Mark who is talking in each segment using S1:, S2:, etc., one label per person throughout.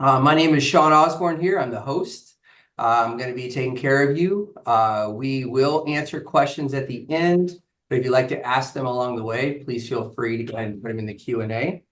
S1: My name is Sean Osborne here. I'm the host. I'm going to be taking care of you. We will answer questions at the end, but if you'd like to ask them along the way, please feel free to go ahead and put them in the Q&A.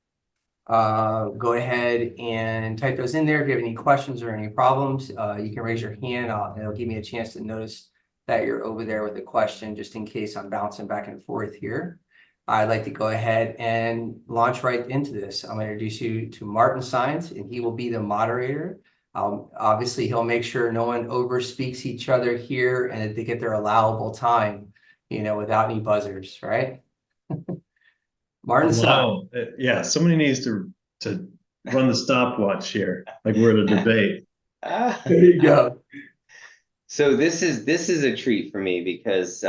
S1: Go ahead and type those in there. If you have any questions or any problems, you can raise your hand. It'll give me a chance to notice that you're over there with a question, just in case I'm bouncing back and forth here. I'd like to go ahead and launch right into this. I'm going to introduce you to Martin Sines, and he will be the moderator. Obviously, he'll make sure no one overspeaks each other here and that they get their allowable time, without any buzzers, right? Martin Sines.
S2: Wow. Yeah, somebody needs to run the stopwatch here, like we're at a debate.
S3: Ah,
S1: There you go.
S3: so this is a treat for me because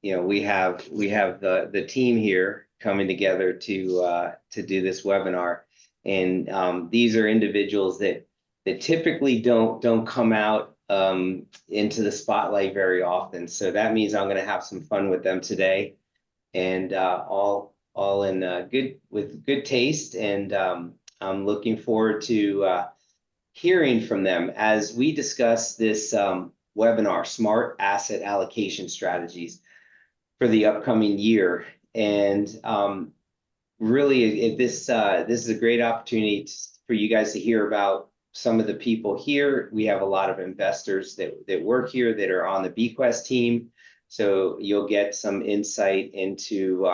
S3: we have the team here coming together to do this webinar, and these are individuals that typically don't come out into the spotlight very often. So that means I'm going to have some fun with them today, and all in good taste, and I'm looking forward to hearing from them as we discuss this webinar, Smart Asset Allocation Strategies, for the upcoming year. And really, this is a great opportunity for you guys to hear about some of the people here. We have a lot of investors that work here that are on the BQuest team. So you'll get some insight into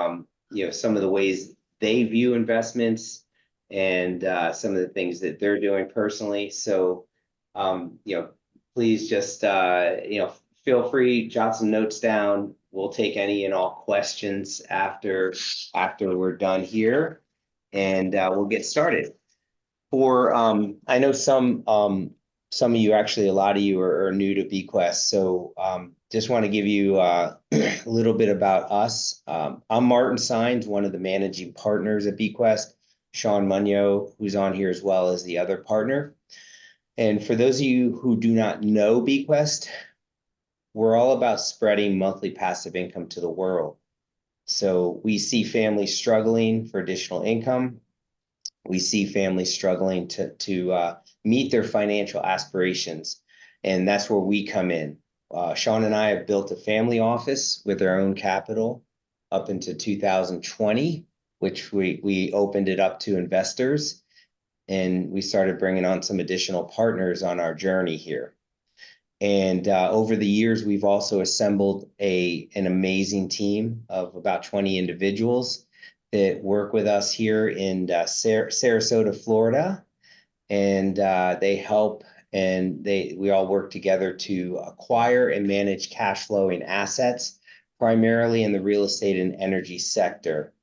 S3: some of the ways they view investments, and some of the things that they're doing personally. So please just feel free, jot some notes down. We'll take any and all questions after we're done here, and we'll get started. I know some of you, actually a lot of you are new to BQuest, so just want to give you a little bit about us. I'm Martin Sines, one of the managing partners at BQuest. Sean Munyo, who's on here as well, as the other partner. And for those of you who do not know BQuest, we're all about spreading monthly passive income to the world. So we see families struggling for additional income. We see families struggling to meet their financial aspirations, and that's where we come in. Sean and I have built a family office with our own capital up into 2020, which we opened it up to investors, and we started bringing on some additional partners on our journey here. And over the years, we've also assembled an amazing team of about 20 individuals that work with us here in Sarasota, Florida, and they help, and we all work together to acquire and manage cash flowing assets, primarily in the real estate and energy sector.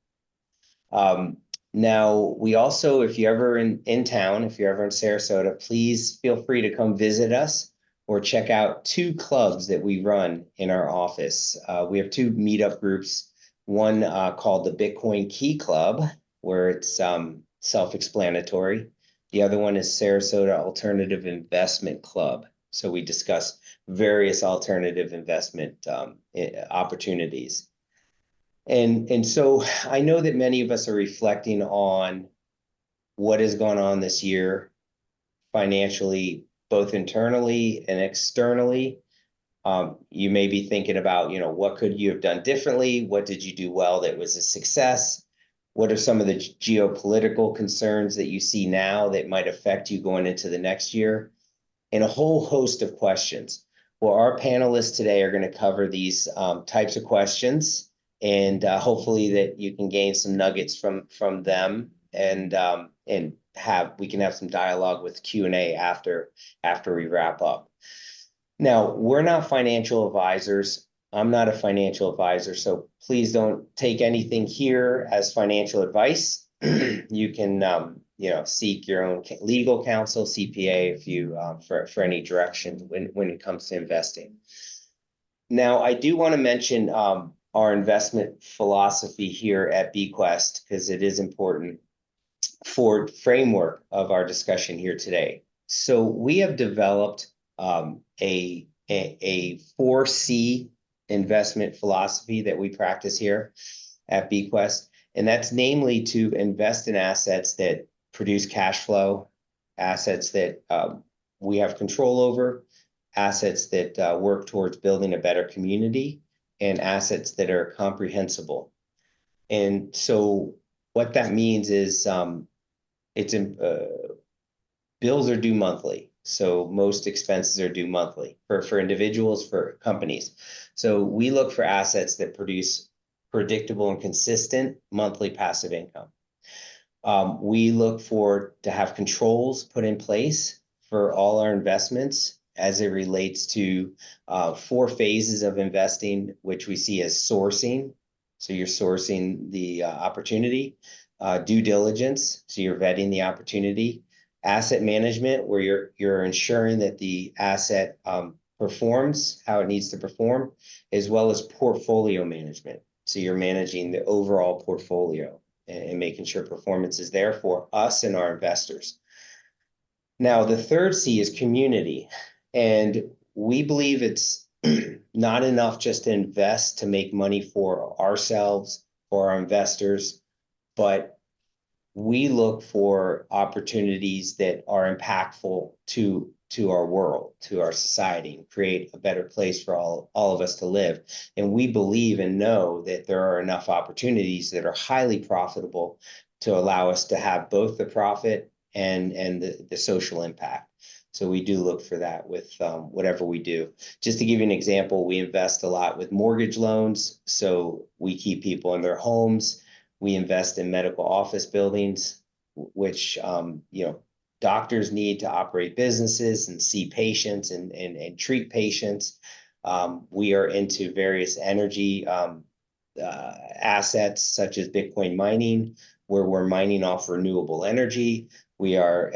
S3: Now, we also, if you're ever in town, if you're ever in Sarasota, please feel free to come visit us or check out two clubs that we run in our office. We have two meetup groups, one called the Bitcoin Key Club, where it's self-explanatory. The other one is Sarasota Alternative Investment Club. So we discuss various alternative investment opportunities. And so I know that many of us are reflecting on what has gone on this year financially, both internally and externally. You may be thinking about, what could you have done differently? What did you do well that was a success? What are some of the geopolitical concerns that you see now that might affect you going into the next year? And a whole host of questions. Well, our panelists today are going to cover these types of questions, and hopefully that you can gain some nuggets from them, and we can have some dialogue with Q&A after we wrap up. Now, we're not financial advisors. I'm not a financial advisor, so please don't take anything here as financial advice. You can seek your own legal counsel, CPA, if you for any direction when it comes to investing. Now, I do want to mention our investment philosophy here at BQuest, because it is important for framework of our discussion here today. So we have developed a 4C investment philosophy that we practice here at BQuest, and that's namely to invest in assets that produce cash flow, assets that we have control over, assets that work towards building a better community, and assets that are comprehensible. And so what that means is bills are due monthly. So most expenses are due monthly for individuals, for companies. So we look for assets that produce predictable and consistent monthly passive income. We look to have controls put in place for all our investments as it relates to 4 phases of investing, which we see as sourcing. So you're sourcing the opportunity, due diligence, so you're vetting the opportunity, asset management, where you're ensuring that the asset performs how it needs to perform, as well as portfolio management. So you're managing the overall portfolio and making sure performance is there for us and our investors. Now, the third C is community. And we believe it's not enough just to invest to make money for ourselves, for our investors, but we look for opportunities that are impactful to our world, to our society, and create a better place for all of us to live. And we believe and know that there are enough opportunities that are highly profitable to allow us to have both the profit and the social impact. So we do look for that with whatever we do. Just to give you an example, we invest a lot with mortgage loans. So we keep people in their homes. We invest in medical office buildings, which doctors need to operate businesses and see patients and treat patients. We are into various energy assets such as Bitcoin mining, where we're mining off renewable energy. We are,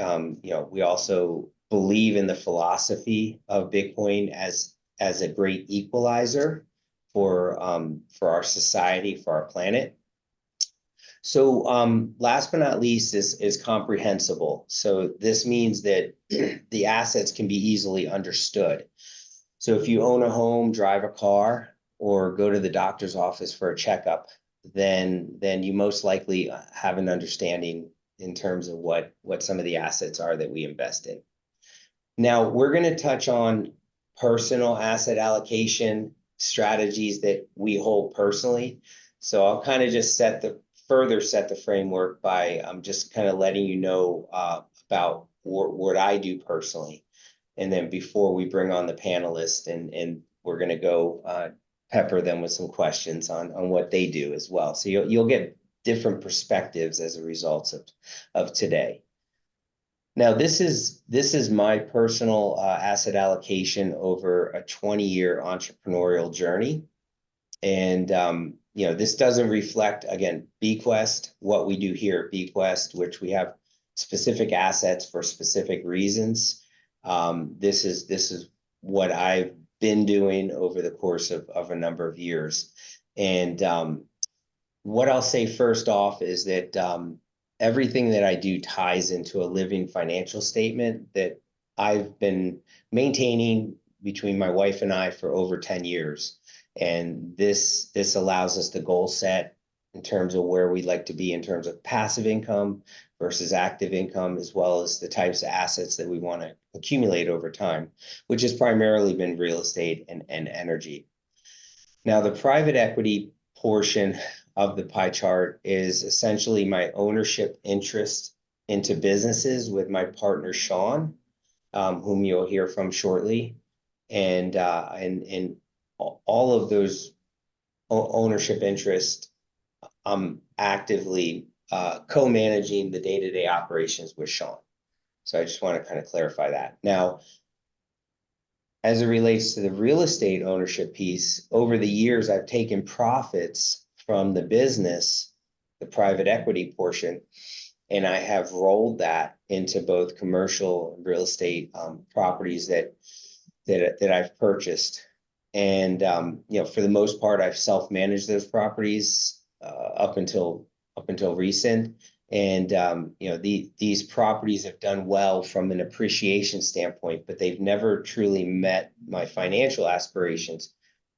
S3: we also believe in the philosophy of Bitcoin as a great equalizer for our society, for our planet. So last but not least is comprehensible. So this means that the assets can be easily understood. So if you own a home, drive a car, or go to the doctor's office for a checkup, then you most likely have an understanding in terms of what some of the assets are that we invest in. Now, we're going to touch on personal asset allocation strategies that we hold personally. So I'll kind of just further set the framework by just kind of letting you know about what I do personally. And then before we bring on the panelists, and we're going to go pepper them with some questions on what they do as well. So you'll get different perspectives as a result of today. Now, this is my personal asset allocation over a 20-year entrepreneurial journey. And this doesn't reflect, again, BQuest, what we do here at BQuest, which we have specific assets for specific reasons. This is what I've been doing over the course of a number of years. And what I'll say first off is that everything that I do ties into a living financial statement that I've been maintaining between my wife and I for over 10 years. And this allows us to goal set in terms of where we'd like to be in terms of passive income versus active income, as well as the types of assets that we want to accumulate over time, which has primarily been real estate and energy. Now, the private equity portion of the pie chart is essentially my ownership interest into businesses with my partner, Sean, whom you'll hear from shortly. And all of those ownership interest, I'm actively co-managing the day-to-day operations with Sean. So I just want to kind of clarify that. Now, as it relates to the real estate ownership piece, over the years, I've taken profits from the business, the private equity portion, and I have rolled that into both commercial and real estate properties that I've purchased. And for the most part, I've self-managed those properties up until recent. And these properties have done well from an appreciation standpoint, but they've never truly met my financial aspirations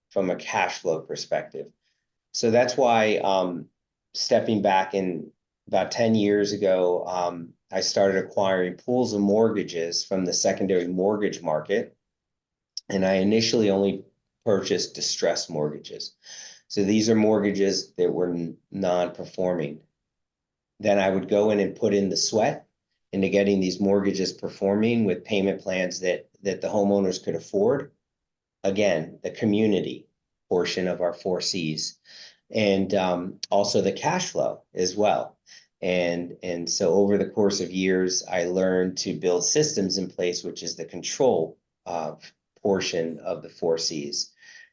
S3: from a cash flow perspective. So that's why stepping back in about 10 years ago, I started acquiring pools of mortgages from the secondary mortgage market. And I initially only purchased distressed mortgages. So these are mortgages that were non-performing. Then I would go in and put in the sweat into getting these mortgages performing with payment plans that the homeowners could afford. Again, the community portion of our 4Cs, and also the cash flow as well. And so over the course of years, I learned to build systems in place, which is the control portion of the 4Cs.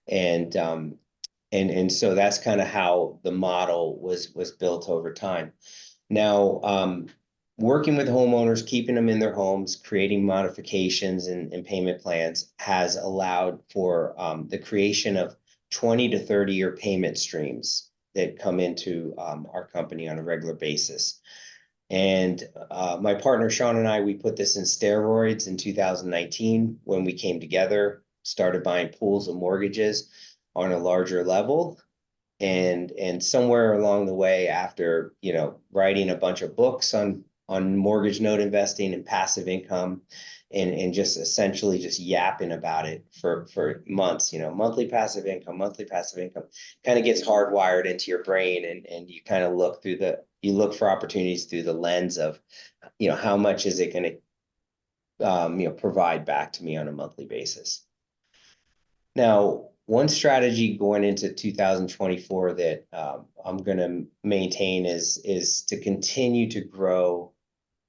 S3: And so that's kind of how the model was built over time. Now, working with homeowners, keeping them in their homes, creating modifications and payment plans has allowed for the creation of 20 to 30-year payment streams that come into our company on a regular basis. And my partner, Sean, and I, we put this in steroids in 2019 when we came together, started buying pools of mortgages on a larger level. And somewhere along the way, after, writing a bunch of books on mortgage note investing and passive income, and just essentially just yapping about it for months, monthly passive income, kind of gets hardwired into your brain, and you kind of look for opportunities through the lens of, how much is it going to, provide back to me on a monthly basis. Now, one strategy going into 2024 that I'm going to maintain is to continue to grow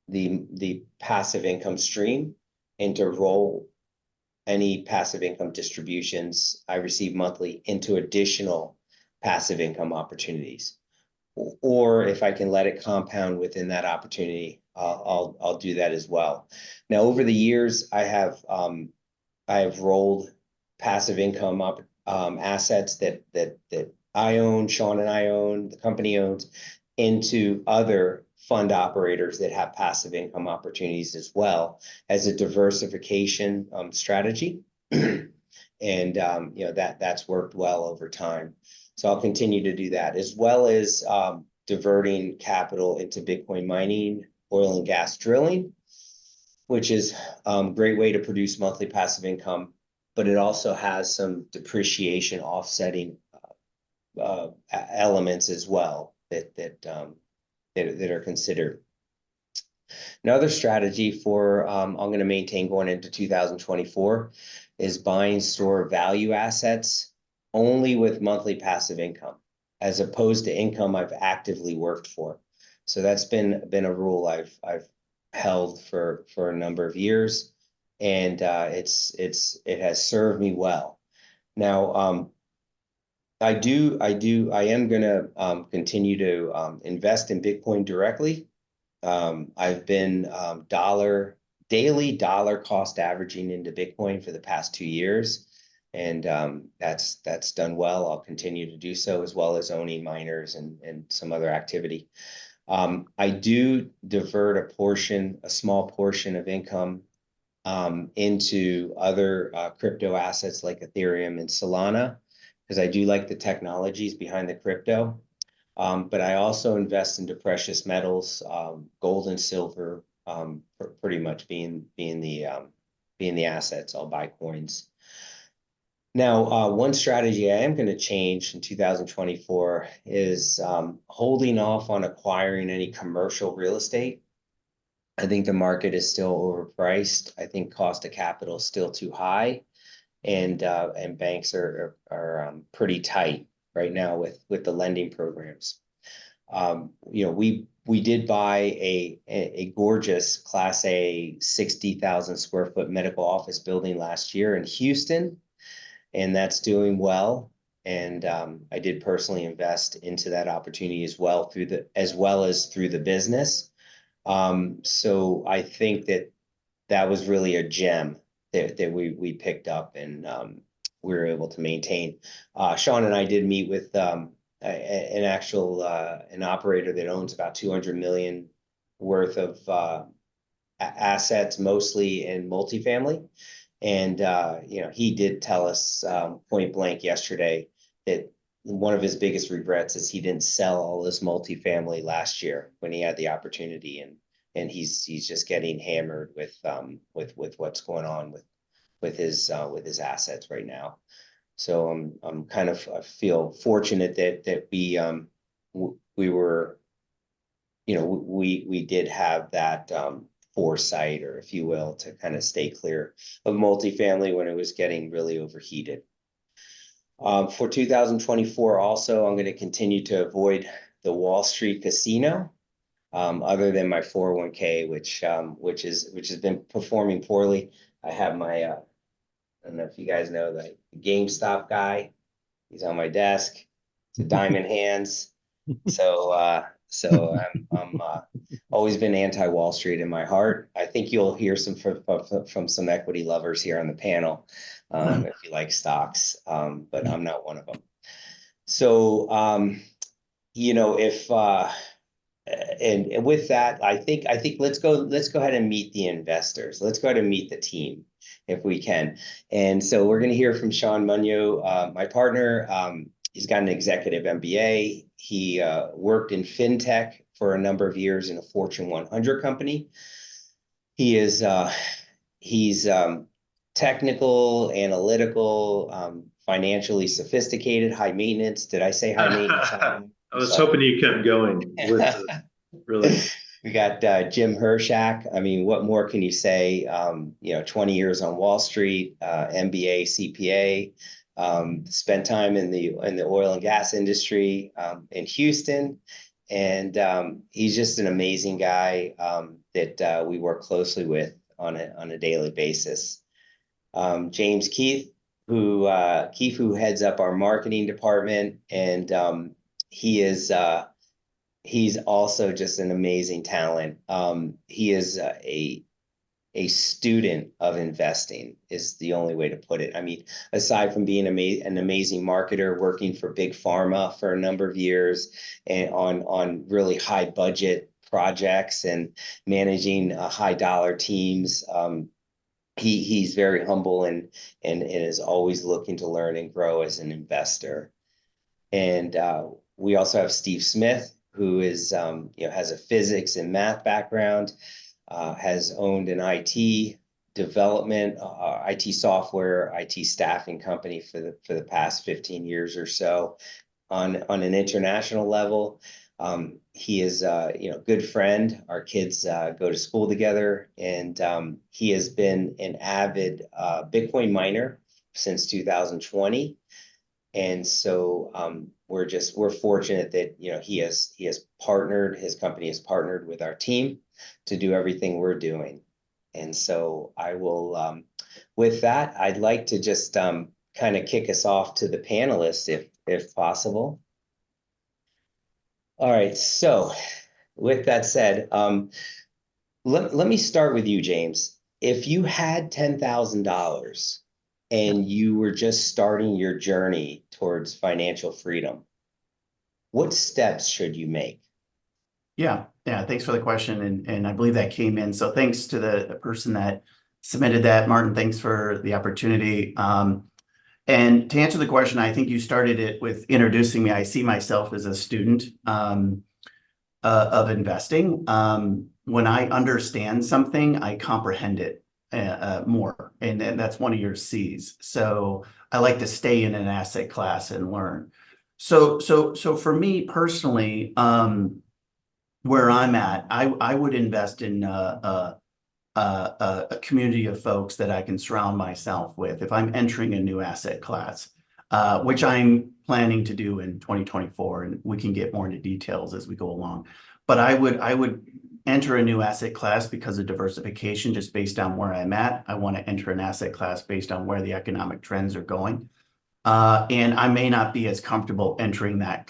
S3: the passive income stream and to roll any passive income distributions I receive monthly into additional passive income opportunities. Or if I can let it compound within that opportunity, I'll do that as well. Now, over the years, I have rolled passive income assets that I own, Sean and I own, the company owns, into other fund operators that have passive income opportunities as well as a diversification strategy. And that's worked well over time. So I'll continue to do that, as well as diverting capital into Bitcoin mining, oil and gas drilling, which is a great way to produce monthly passive income, but it also has some depreciation offsetting elements as well that are considered. Another strategy for I'm going to maintain going into 2024 is buying store value assets only with monthly passive income, as opposed to income I've actively worked for. So that's been a rule I've held for a number of years, and it has served me well. Now, I am going to continue to invest in Bitcoin directly. I've been daily dollar cost averaging into Bitcoin for the past 2 years, and that's done well. I'll continue to do so, as well as owning miners and some other activity. I do divert a small portion of income into other crypto assets like Ethereum and Solana, because I do like the technologies behind the crypto. But I also invest into precious metals, gold and silver, pretty much being the assets. I'll buy coins. Now, one strategy I am going to change in 2024 is holding off on acquiring any commercial real estate. I think the market is still overpriced. I think cost of capital is still too high, and banks are pretty tight right now with the lending programs. We did buy a gorgeous Class A 60,000 square foot medical office building last year in Houston, and that's doing well. And I did personally invest into that opportunity as well as through the business. So I think that was really a gem that we picked up, and we were able to maintain. Sean and I did meet with an operator that owns about 200 million worth of assets, mostly in multifamily. And he did tell us point blank yesterday that one of his biggest regrets is he didn't sell all this multifamily last year when he had the opportunity. And and he's just getting hammered with what's going on with his assets right now. So I'm kind of, I feel fortunate that we were, we did have that foresight, or if you will, to kind of stay clear of multifamily when it was getting really overheated. For 2024, also, I'm going to continue to avoid the Wall Street casino, other than my 401k, which has been performing poorly. I have my I don't know if you guys know the GameStop guy. He's on my desk. It's a diamond hands. So I'm always been anti-Wall Street in my heart. I think you'll hear some from some equity lovers here on the panel, if you like stocks, but I'm not one of them. So if and with that, I think let's go ahead and meet the investors. Let's go ahead and meet the team if we can. And so we're going to hear from Sean Munyo, my partner. He's got an executive MBA. He worked in fintech for a number of years in a Fortune 100 company. He's technical, analytical, financially sophisticated, high maintenance. Did I say high maintenance?
S2: I was hoping you kept going with really.
S3: We got Jim Hershak. I mean, what more can you say? 20 years on Wall Street, MBA, CPA, spent time in the oil and gas industry in Houston, and he's just an amazing guy that we work closely with on a daily basis. James Keith, who heads up our marketing department, and he's also just an amazing talent. He is a student of investing, is the only way to put it. I mean, aside from being an amazing marketer, working for big pharma for a number of years and on really high budget projects and managing high dollar teams, he's very humble and is always looking to learn and grow as an investor. And we also have Steve Smith, who is has a physics and math background, has owned an IT development, IT software, IT staffing company for the past 15 years or so. On an international level, he is a good friend. Our kids go to school together, and he has been an avid Bitcoin miner since 2020. And so we're fortunate that he has partnered, his company has partnered with our team to do everything we're doing. And so I will, with that, I'd like to just kind of kick us off to the panelists if possible. All right, so with that said, let me start with you, James. If you had $10,000 and you were just starting your journey towards financial freedom, what steps should you make?
S4: Yeah, thanks for the question. And I believe that came in. So thanks to the person that submitted that. Martin, thanks for the opportunity. And to answer the question, I think you started it with introducing me. I see myself as a student of investing. When I understand something, I comprehend it more. And that's one of your C's. So I like to stay in an asset class and learn. So for me personally, where I'm at, I would invest in a community of folks that I can surround myself with if I'm entering a new asset class, which I'm planning to do in 2024, and we can get more into details as we go along. But I would enter a new asset class because of diversification, just based on where I'm at. I want to enter an asset class based on where the economic trends are going. And I may not be as comfortable entering that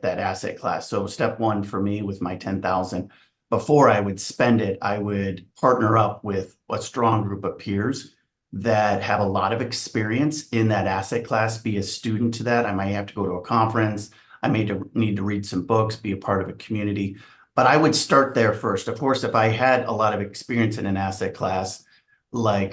S4: asset class. So step one for me with my 10,000, before I would spend it, I would partner up with a strong group of peers that have a lot of experience in that asset class, be a student to that. I might have to go to a conference. I may need to read some books, be a part of a community, but I would start there first. Of course, if I had a lot of experience in an asset class, like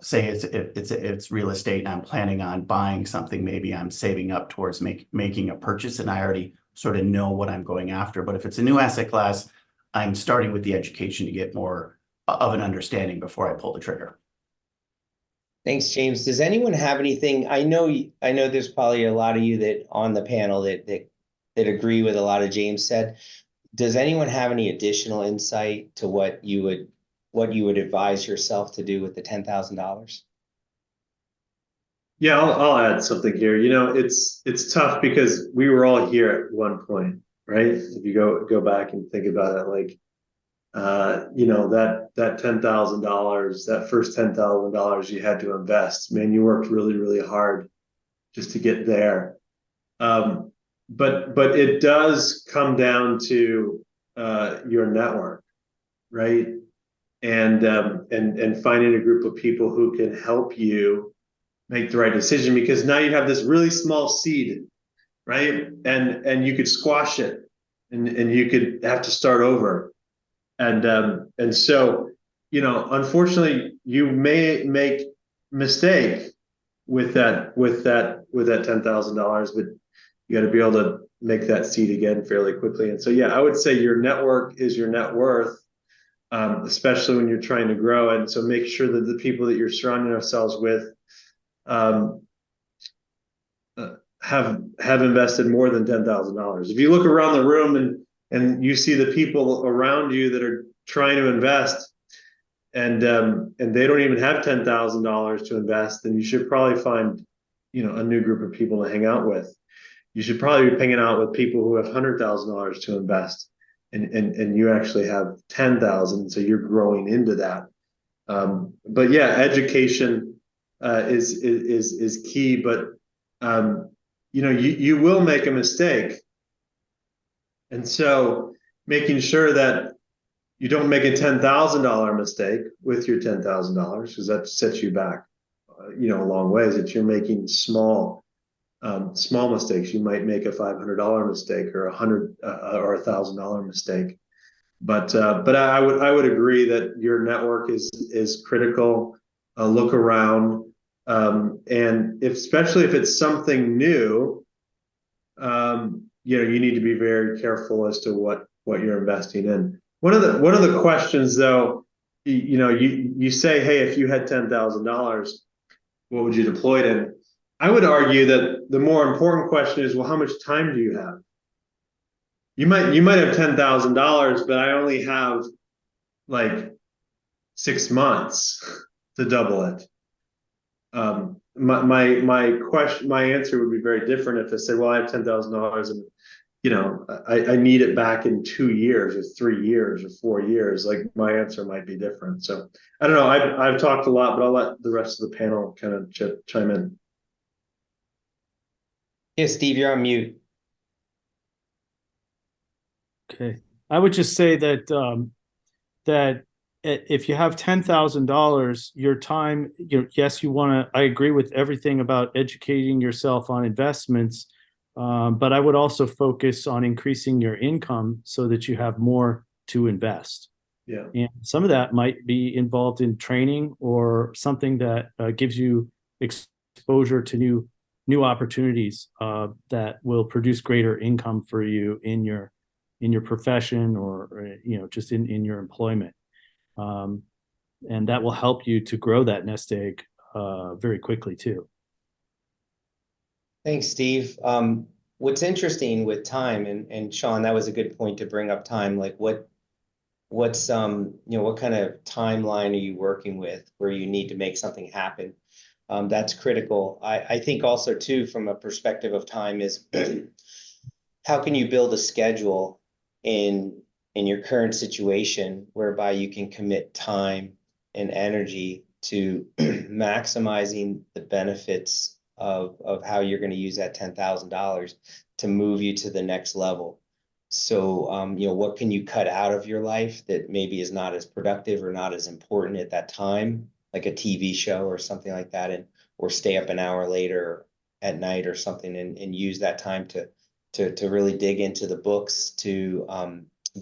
S4: say it's real estate and I'm planning on buying something, maybe I'm saving up towards making a purchase and I already sort of know what I'm going after. But if it's a new asset class, I'm starting with the education to get more of an understanding before I pull the trigger.
S3: Thanks, James. Does anyone have anything? I know there's probably a lot of you that on the panel that agree with a lot of James said. Does anyone have any additional insight to what you would advise yourself to do with the $10,000?
S2: Yeah, I'll add something here. You know, it's tough because we were all here at one point, right? If you go back and think about it, like you know, that $10,000, that first $10,000 you had to invest, man, you worked really, really hard just to get there. But it does come down to your network, right? And finding a group of people who can help you make the right decision, because now you have this really small seed, right? And you could squash it, and you could have to start over. And so, you know, unfortunately, you may make mistake with that $10,000, but you got to be able to make that seed again fairly quickly. And so, yeah, I would say your network is your net worth, especially when you're trying to grow. And so, make sure that the people that you're surrounding ourselves with have invested more than $10,000. If you look around the room and you see the people around you that are trying to invest, and they don't even have $10,000 to invest, then you should probably find, you know, a new group of people to hang out with. You should probably be hanging out with people who have $100,000 to invest, and you actually have 10,000, so you're growing into that. But yeah, education is key, but you know, you will make a mistake, and so making sure that you don't make a $10,000 mistake with your $10,000, because that sets you back, you know, a long ways. That you're making small mistakes. You might make a $500 mistake or or $1,000 mistake. But I would agree that your network is critical. Look around, and especially if it's something new, you know, you need to be very careful as to what you're investing in. One of the questions, though, you know, you say, hey, if you had $10,000, what would you deploy it in? I would argue that the more important question is, well, how much time do you have? You might have $10,000, but I only have like 6 months to double it. My answer would be very different if I said, well, I have $10,000 and, you know, I need it back in 2 years or 3 years or 4 years. Like, my answer might be different. So I don't know. I've talked a lot, but I'll let the rest of the panel kind of chime in.
S3: Yeah, Steve, you're on mute.
S5: Okay, I would just say that that if you have $10,000, your time, yes, you want to. I agree with everything about educating yourself on investments, but I would also focus on increasing your income so that you have more to invest.
S2: Yeah,
S5: and some of that might be involved in training or something that gives you exposure to new opportunities that will produce greater income for you in your profession or you know, just in your employment, and that will help you to grow that nest egg very quickly too.
S3: Thanks, Steve. What's interesting with time, and Sean, that was a good point to bring up time. Like, what's you know, what kind of timeline are you working with where you need to make something happen? That's critical. I think also too, from a perspective of time, is how can you build a schedule in your current situation whereby you can commit time and energy to maximizing the benefits of how you're going to use that $10,000 to move you to the next level. So, you know, what can you cut out of your life that maybe is not as productive or not as important at that time, like a TV show or something like that, or stay up an hour later at night or something, and use that time to really dig into the books, to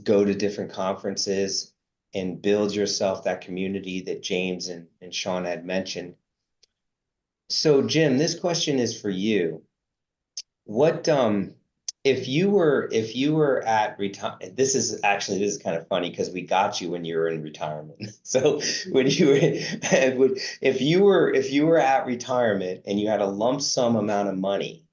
S3: go to different conferences and build yourself that community that James and Sean had mentioned. So, Jim, this question is for you. What if you were at retire, this is kind of funny because we got you when you were in retirement. So when you were, if you were at retirement and you had a lump sum amount of money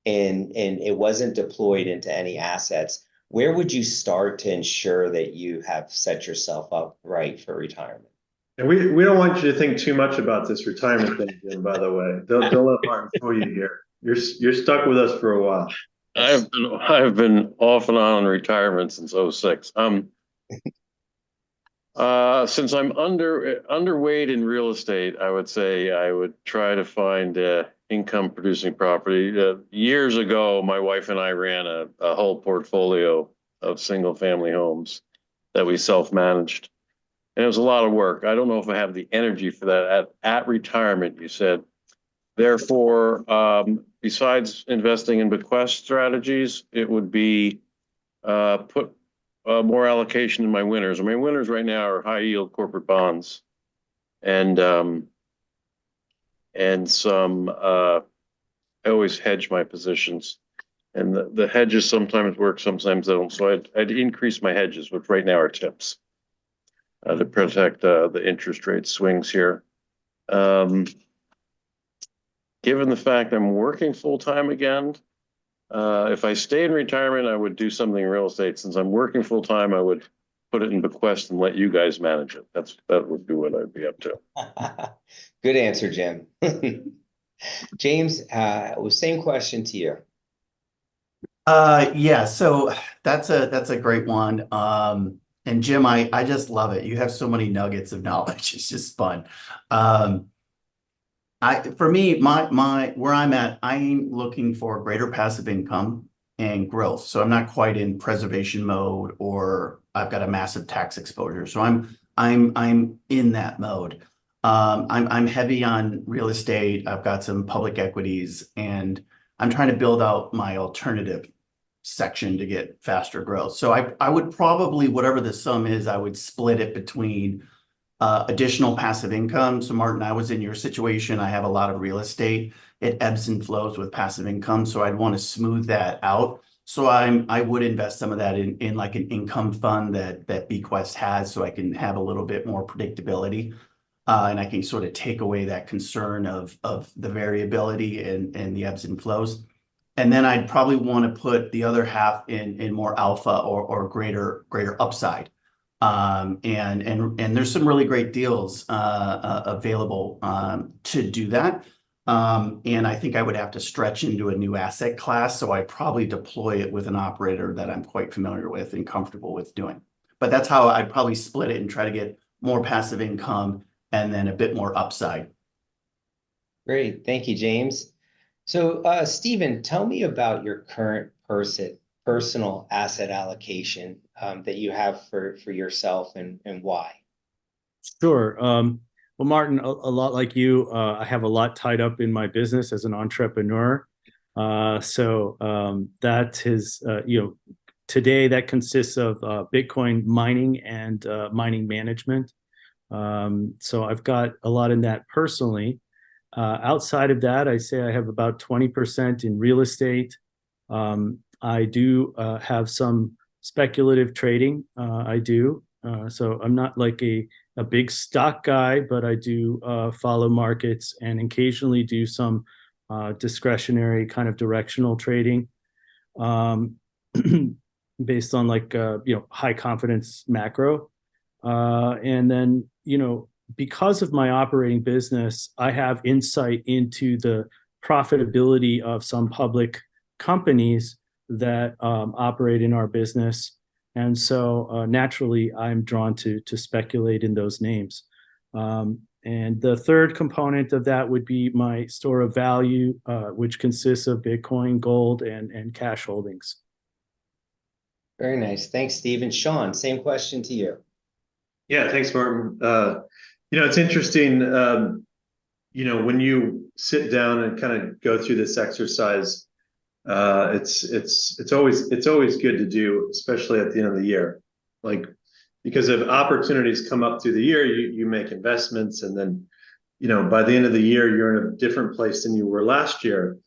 S3: and it wasn't deployed into any assets, where would you start to ensure that you have set yourself up right for retirement?
S2: And we don't want you to think too much about this retirement thing, Jim, by the way. Don't let Martin fool you here. You're stuck with us for a while.
S6: I've been off and on in retirement since '06. Since I'm underweight in real estate, I would say I would try to find income producing property. Years ago, my wife and I ran a whole portfolio of single family homes that we self-managed. And it was a lot of work. I don't know if I have the energy for that at retirement, you said. Therefore, besides investing in bequest strategies, it would be put more allocation in my winners. My winners right now are high yield corporate bonds and some I always hedge my positions. And the hedges sometimes work, sometimes they don't. So I'd increase my hedges, which right now are tips to protect the interest rate swings here. Given the fact I'm working full time again, if I stay in retirement, I would do something in real estate. Since I'm working full time, I would put it in bequest and let you guys manage it. That would be what I'd be up to.
S3: Good answer, Jim. James, same question to you.
S4: Yeah, so that's a great one. And Jim, I just love it. You have so many nuggets of knowledge. It's just fun. For me, my where I'm at, I'm looking for greater passive income and growth. So I'm not quite in preservation mode, or I've got a massive tax exposure. So I'm in that mode. I'm heavy on real estate. I've got some public equities, and I'm trying to build out my alternative section to get faster growth. So I would probably, whatever the sum is, I would split it between additional passive income. So Martin, I was in your situation. I have a lot of real estate. It ebbs and flows with passive income. So I'd want to smooth that out. So I would invest some of that in like an income fund that Bequest has, so I can have a little bit more predictability. And I can sort of take away that concern of the variability and the ebbs and flows. And then I'd probably want to put the other half in more alpha or greater upside. And there's some really great deals available to do that. And I think I would have to stretch into a new asset class. So I probably deploy it with an operator that I'm quite familiar with and comfortable with doing. But that's how I'd probably split it and try to get more passive income and then a bit more upside.
S3: Great. Thank you, James. So, Stephen, tell me about your current personal asset allocation that you have for yourself and why.
S5: Sure. Well, Martin, a lot like you, I have a lot tied up in my business as an entrepreneur. So that is, today that consists of Bitcoin mining and mining management. So I've got a lot in that personally. Outside of that, I say I have about 20% in real estate. I do have some speculative trading. I do. So I'm not like a big stock guy, but I do follow markets and occasionally do some discretionary kind of directional trading based on like, high confidence macro. And then, because of my operating business, I have insight into the profitability of some public companies that operate in our business. And so naturally, I'm drawn to speculate in those names. And the third component of that would be my store of value, which consists of Bitcoin, gold, and cash holdings.
S3: Very nice. Thanks, Stephen. Sean, same question to you.
S2: Yeah, thanks, Martin. It's interesting, when you sit down and kind of go through this exercise, it's always good to do, especially at the end of the year. Like, because if opportunities come up through the year, you make investments, and then, by the end of the year, you're in a different place than you were last year.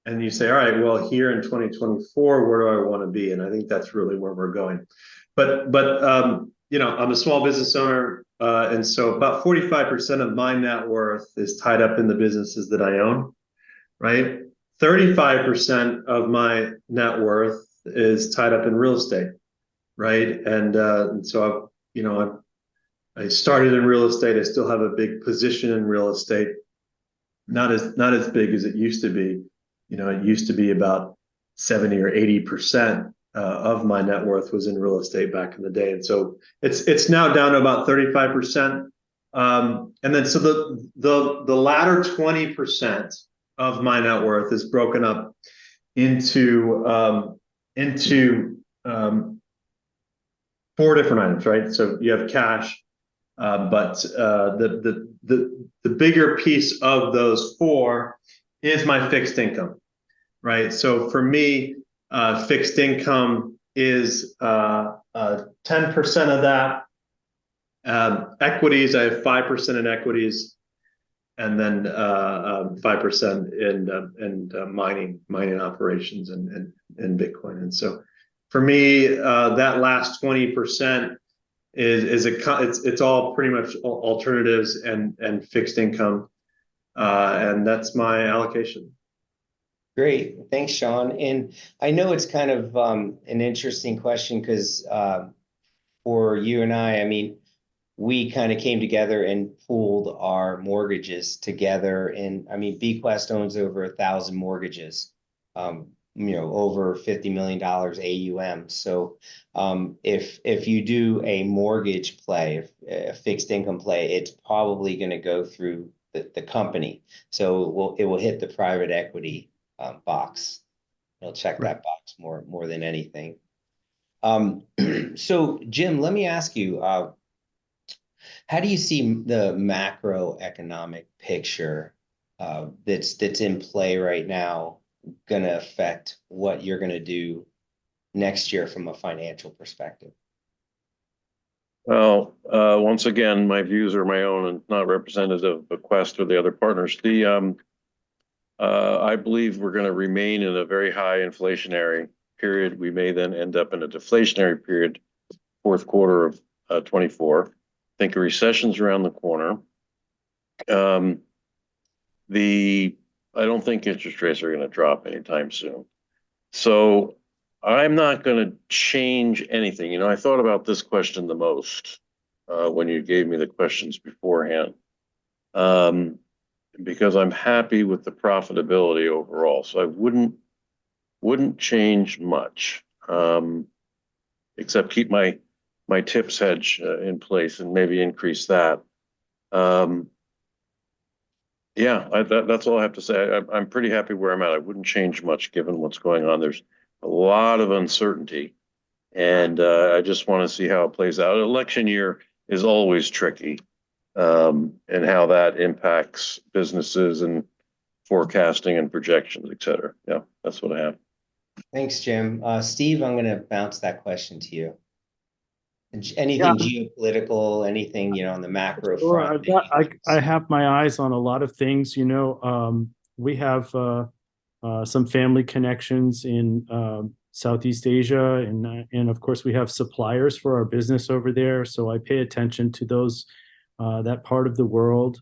S2: and you say, all right, well, here in 2024, where do I want to be? And I think that's really where we're going. But you know, I'm a small business owner, and so about 45% of my net worth is tied up in the businesses that I own, right? 35% of my net worth is tied up in real estate, right? And so I started in real estate. I still have a big position in real estate, not as big as it used to be. You know, it used to be about 70 or 80% of my net worth was in real estate back in the day, and so it's now down to about 35%. And then so the latter 20% of my net worth is broken up into four different items, right? So you have cash, but the bigger piece of those four is my fixed income, right? So for me, fixed income is 10% of that. Equities, I have 5% in equities, and then 5% in mining operations and Bitcoin. And so for me, that last 20% it's all pretty much alternatives and fixed income, and that's my allocation.
S3: Great. Thanks, Sean. And I know it's kind of an interesting question because for you and I mean, we kind of came together and pooled our mortgages together. And I mean, Bequest owns over 1,000 mortgages, over $50 million AUM. So if you do a mortgage play, a fixed income play, it's probably going to go through the company. So it will hit the private equity box. It'll check that box more than anything. So Jim, let me ask you, how do you see the macroeconomic picture that's in play right now going to affect what you're going to do next year from a financial perspective?
S6: Well, once again, my views are my own and not representative of Quest or the other partners. I believe we're going to remain in a very high inflationary period. We may then end up in a deflationary period, fourth quarter of 24. I think a recession's around the corner. I don't think interest rates are going to drop anytime soon. So I'm not going to change anything. You know, I thought about this question the most when you gave me the questions beforehand, because I'm happy with the profitability overall. So I wouldn't change much, except keep my tips hedge in place and maybe increase that. Yeah, that's all I have to say. I'm pretty happy where I'm at. I wouldn't change much given what's going on. There's a lot of uncertainty, and I just want to see how it plays out. Election year is always tricky, and how that impacts businesses and forecasting and projections, et cetera. Yeah, that's what I have.
S3: Thanks, Jim. Steve, I'm going to bounce that question to you. Anything geopolitical, anything, on the macro front?
S5: I have my eyes on a lot of things. We have some family connections in Southeast Asia, and of course we have suppliers for our business over there. So I pay attention to those, that part of the world.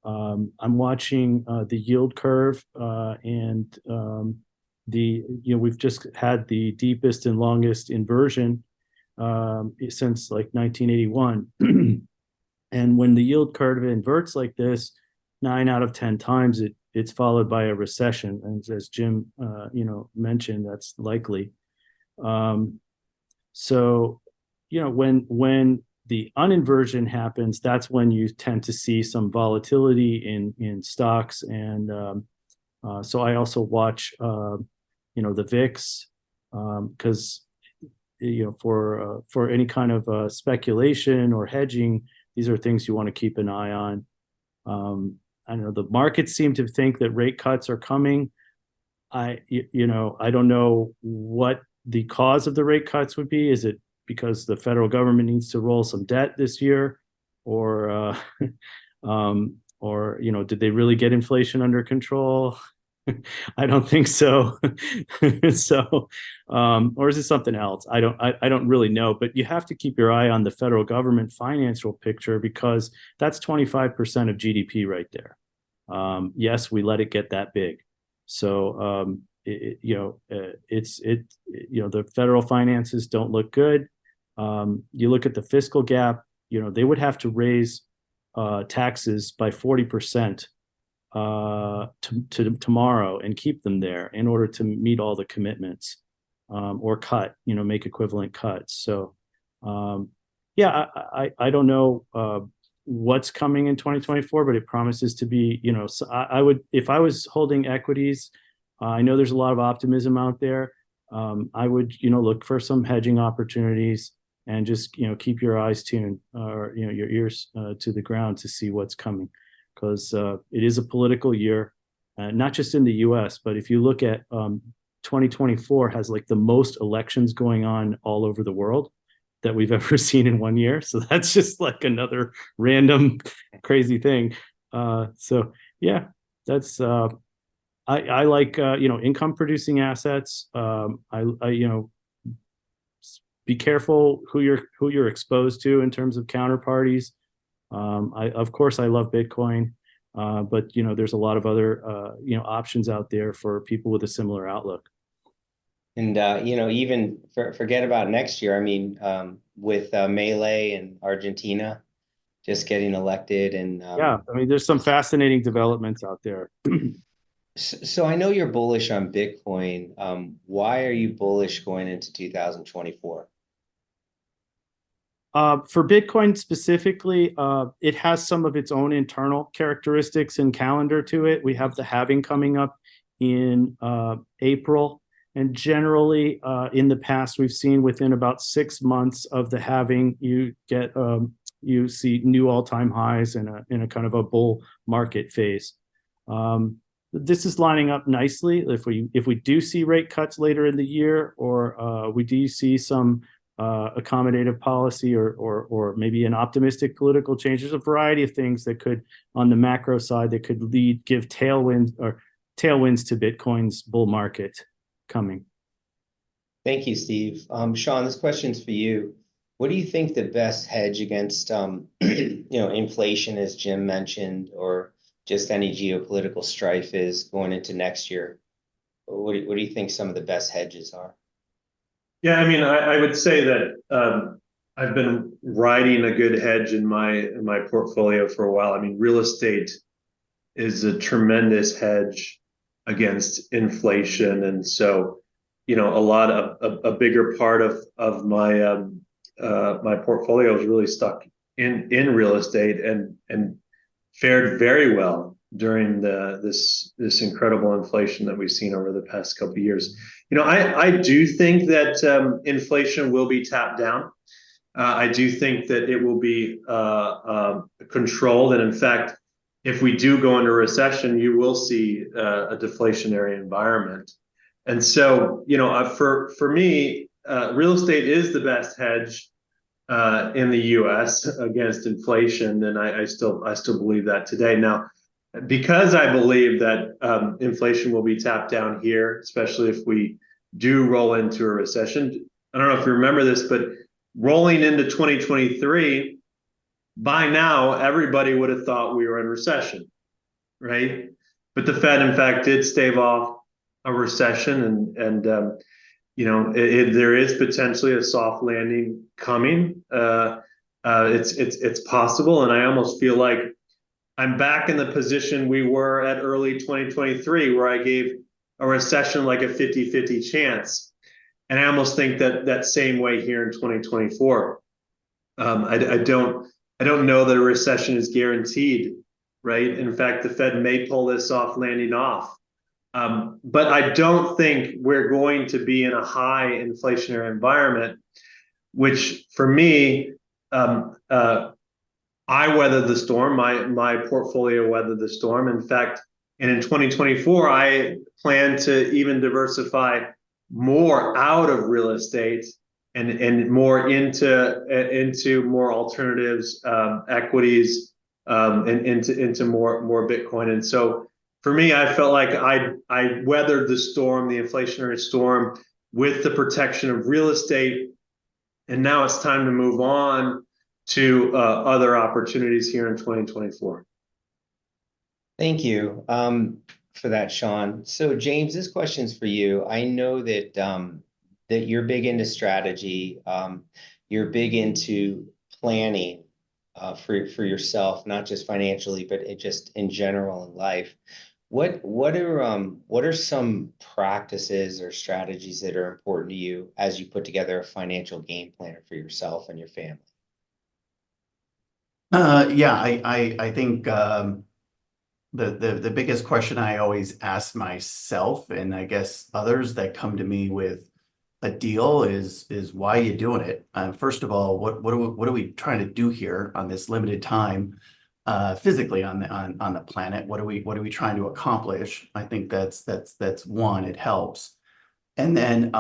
S5: I'm watching the yield curve, and we've just had the deepest and longest inversion since like 1981. And when the yield curve inverts like this, 9 out of 10 times it's followed by a recession. And as Jim mentioned, that's likely. So when the uninversion happens, that's when you tend to see some volatility in stocks. And so I also watch the VIX, because for any kind of speculation or hedging, these are things you want to keep an eye on. I know the markets seem to think that rate cuts are coming. I don't know what the cause of the rate cuts would be. Is it because the federal government needs to roll some debt this year, or did they really get inflation under control? I don't think so. So, or is it something else? I don't really know, but you have to keep your eye on the federal government financial picture because that's 25% of GDP right there. Yes, we let it get that big. So, the federal finances don't look good. You look at the fiscal gap, they would have to raise taxes by 40% to tomorrow and keep them there in order to meet all the commitments, or make equivalent cuts. So, yeah, I don't know what's coming in 2024, but it promises to be, so I would, if I was holding equities, I know there's a lot of optimism out there. I would, look for some hedging opportunities and just, keep your eyes tuned, or, your ears to the ground to see what's coming. Because it is a political year, not just in the US, but if you look at 2024 has like the most elections going on all over the world that we've ever seen in one year. So that's just like another random crazy thing. So yeah, that's I like income producing assets. Be careful who you're exposed to in terms of counterparties. Of course I love Bitcoin, but there's a lot of other options out there for people with a similar outlook.
S3: And even forget about next year. I mean, with Melee and Argentina just getting elected, and
S5: yeah, I mean, there's some fascinating developments out there.
S3: So I know you're bullish on Bitcoin. Why are you bullish going into 2024?
S5: For Bitcoin specifically, it has some of its own internal characteristics and calendar to it. We have the halving coming up in April. And generally, in the past, we've seen within about 6 months of the halving, you see new all-time highs in a kind of a bull market phase. This is lining up nicely. If we do see rate cuts later in the year, or we do see some accommodative policy, or maybe an optimistic political change, there's a variety of things that could, on the macro side, that could give tailwinds to Bitcoin's bull market coming.
S3: Thank you, Steve. Sean, this question's for you. What do you think the best hedge against inflation, as Jim mentioned, or just any geopolitical strife is going into next year? What do you think some of the best hedges are?
S2: Yeah, I mean, I would say that I've been riding a good hedge in my portfolio for a while. I mean, real estate is a tremendous hedge against inflation, and so a bigger part of my my portfolio is really stuck in real estate and fared very well during this incredible inflation that we've seen over the past couple of years. I do think that inflation will be tapped down. I do think that it will be controlled, and in fact, if we do go into recession, you will see a deflationary environment. And so, for me, real estate is the best hedge in the U.S. against inflation, and I still believe that today. Now, because I believe that inflation will be tapped down here, especially if we do roll into a recession. I don't know if you remember this, but rolling into 2023, by now everybody would have thought we were in recession, right? But the Fed, in fact, did stave off a recession, and there is potentially a soft landing coming. It's possible, and I almost feel like I'm back in the position we were at early 2023, where I gave a recession like a 50-50 chance. And I almost think that same way here in 2024. I don't know that a recession is guaranteed, right? In fact, the Fed may pull this soft landing off. But I don't think we're going to be in a high inflationary environment, which for me, I weathered the storm. My portfolio weathered the storm. In fact, and in 2024, I plan to even diversify more out of real estate and more into more alternatives, equities, and into more Bitcoin. And so for me, I felt like I weathered the storm, the inflationary storm, with the protection of real estate, and now it's time to move on to other opportunities here in 2024.
S3: Thank you for that, Sean. So James, this question's for you. I know that that you're big into strategy. You're big into planning for yourself, not just financially, but just in general in life. What are some practices or strategies that are important to you as you put together a financial game plan for yourself and your family?
S4: Yeah, I think the biggest question I always ask myself, and I guess others that come to me with a deal, is why are you doing it? First of all, what are we trying to do here on this limited time, physically on the planet? What are we trying to accomplish? I think that's one. It helps. And then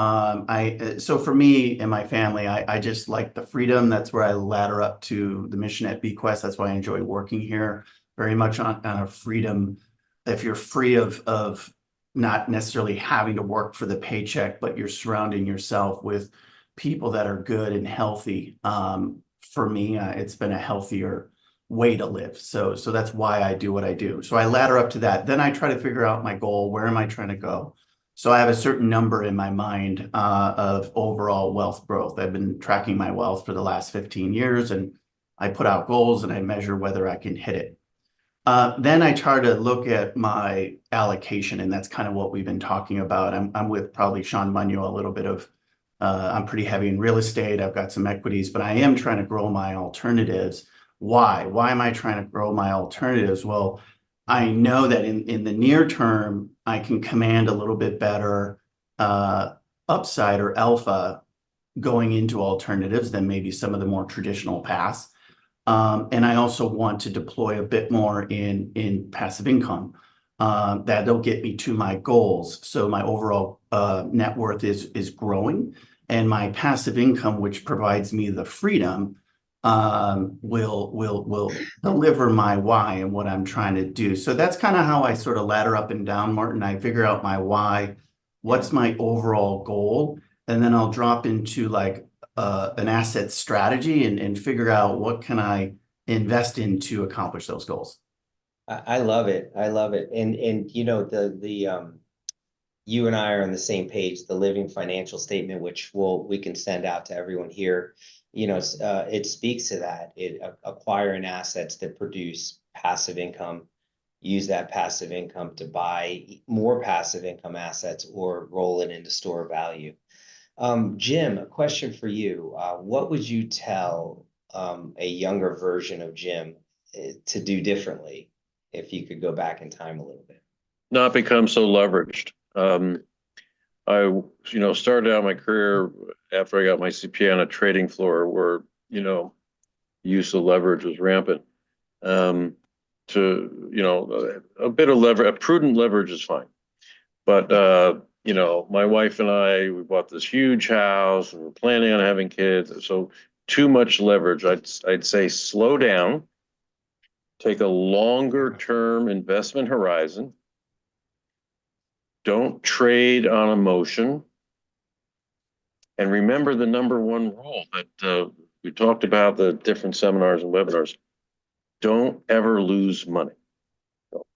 S4: so for me and my family, I just like the freedom. That's where I ladder up to the mission at Bequest. That's why I enjoy working here very much on a freedom. If you're free of not necessarily having to work for the paycheck, but you're surrounding yourself with people that are good and healthy. For me, it's been a healthier way to live. So that's why I do what I do. So I ladder up to that. Then I try to figure out my goal. Where am I trying to go? So I have a certain number in my mind of overall wealth growth. I've been tracking my wealth for the last 15 years, and I put out goals and I measure whether I can hit it. Then I try to look at my allocation, and that's kind of what we've been talking about. I'm with probably Sean Munyo a little bit of, I'm pretty heavy in real estate. I've got some equities, but I am trying to grow my alternatives. Why? Why am I trying to grow my alternatives? Well, I know that in the near term, I can command a little bit better upside or alpha going into alternatives than maybe some of the more traditional paths. And I also want to deploy a bit more in passive income. That'll get me to my goals. So my overall net worth is growing, and my passive income, which provides me the freedom, will deliver my why and what I'm trying to do. So that's kind of how I sort of ladder up and down, Martin. I figure out my why, what's my overall goal, and then I'll drop into like an asset strategy and figure out what can I invest in to accomplish those goals.
S3: I love it. I love it. And you know, the you and I are on the same page. The living financial statement, which we can send out to everyone here, you know, it speaks to that. Acquiring assets that produce passive income, use that passive income to buy more passive income assets or roll it into store value. Jim, a question for you. What would you tell a younger version of Jim to do differently if you could go back in time a little bit?
S6: Not become so leveraged. I started out my career after I got my CPA on a trading floor where, use of leverage was rampant. A bit of leverage, a prudent leverage is fine. But, my wife and I, we bought this huge house and we're planning on having kids. So too much leverage. I'd say slow down, take a longer term investment horizon. Don't trade on emotion. And remember the number one rule that we talked about the different seminars and webinars. Don't ever lose money. So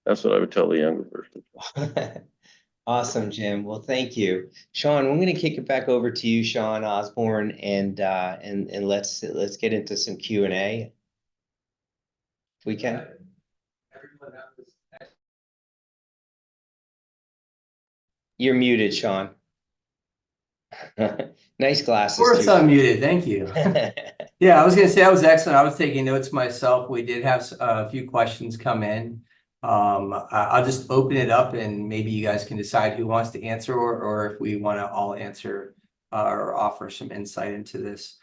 S6: that's what I would tell the younger person.
S3: Awesome, Jim. Well, thank you. Sean, I'm going to kick it back over to you, Sean Osborne, and let's get into some Q&A. If we can. You're muted, Sean. Nice glasses.
S1: Of course, I'm muted. Thank you. Yeah, I was going to say that was excellent. I was taking notes myself. We did have a few questions come in. I'll just open it up and maybe you guys can decide who wants to answer or if we want to all answer or offer some insight into this.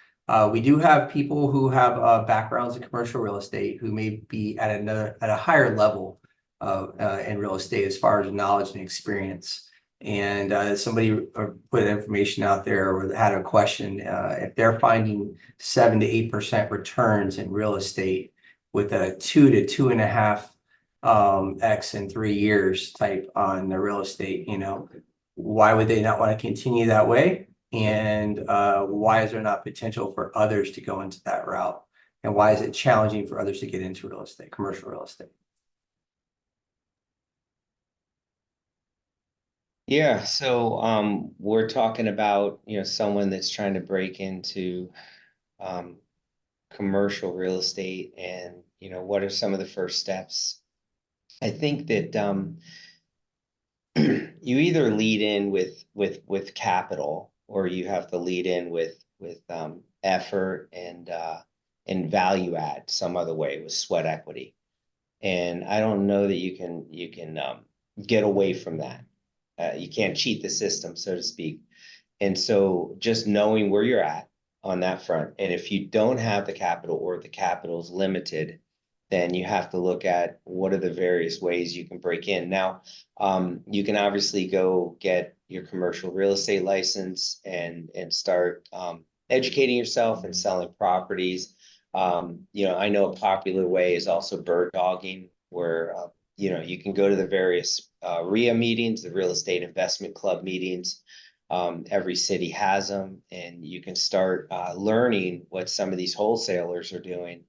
S1: We do have people who have backgrounds in commercial real estate who may be at a higher level in real estate as far as knowledge and experience. And somebody put information out there or had a question. If they're finding 7 to 8% returns in real estate with a 2 to 2.5 X in 3 years type on the real estate, why would they not want to continue that way? And why is there not potential for others to go into that route? And why is it challenging for others to get into real estate, commercial real estate?
S3: Yeah, so we're talking about, someone that's trying to break into um commercial real estate, and what are some of the first steps? I think that you either lead in with capital, or you have to lead in with effort and value add some other way with sweat equity. And I don't know that you can get away from that. You can't cheat the system, so to speak. And so just knowing where you're at on that front, and if you don't have the capital or the capital is limited, then you have to look at what are the various ways you can break in. Now, you can obviously go get your commercial real estate license and start educating yourself and selling properties. I know a popular way is also bird dogging, where you can go to the various RIA meetings, the Real Estate Investment Club meetings. Every city has them, and you can start learning what some of these wholesalers are doing,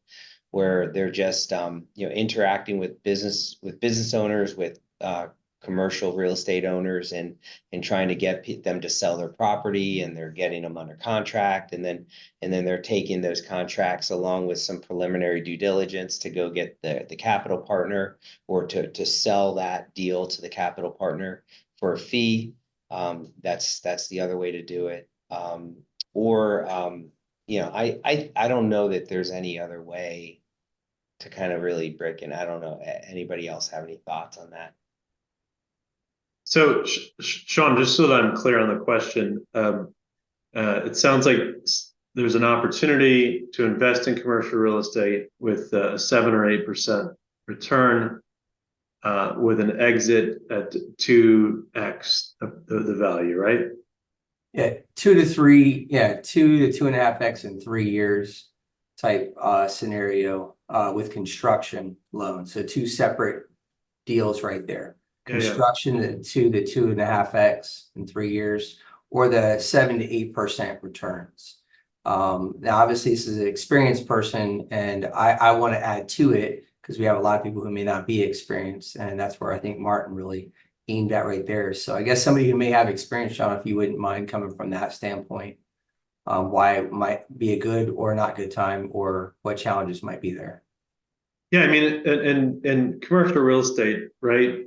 S3: where they're just interacting with business owners, with commercial real estate owners, and trying to get them to sell their property, and they're getting them under contract, and then they're taking those contracts along with some preliminary due diligence to go get the capital partner, or to sell that deal to the capital partner for a fee. That's the other way to do it. Or I don't know that there's any other way to kind of really break in. I don't know. Anybody else have any thoughts on that?
S2: So, Sean, just so that I'm clear on the question, it sounds like there's an opportunity to invest in commercial real estate with a 7 or 8% return, with an exit at 2x the value, right?
S1: Yeah, 2 to 3, 2 to 2.5x in 3 years type scenario with construction loans. So two separate deals right there. Construction at 2 to 2.5x in 3 years, or the 7 to 8% returns. Now, obviously, this is an experienced person, and I want to add to it because we have a lot of people who may not be experienced, and that's where I think Martin really aimed at right there. So I guess somebody who may have experience, Sean, if you wouldn't mind coming from that standpoint, why it might be a good or not good time, or what challenges might be there.
S2: Yeah, I mean, in commercial real estate, right?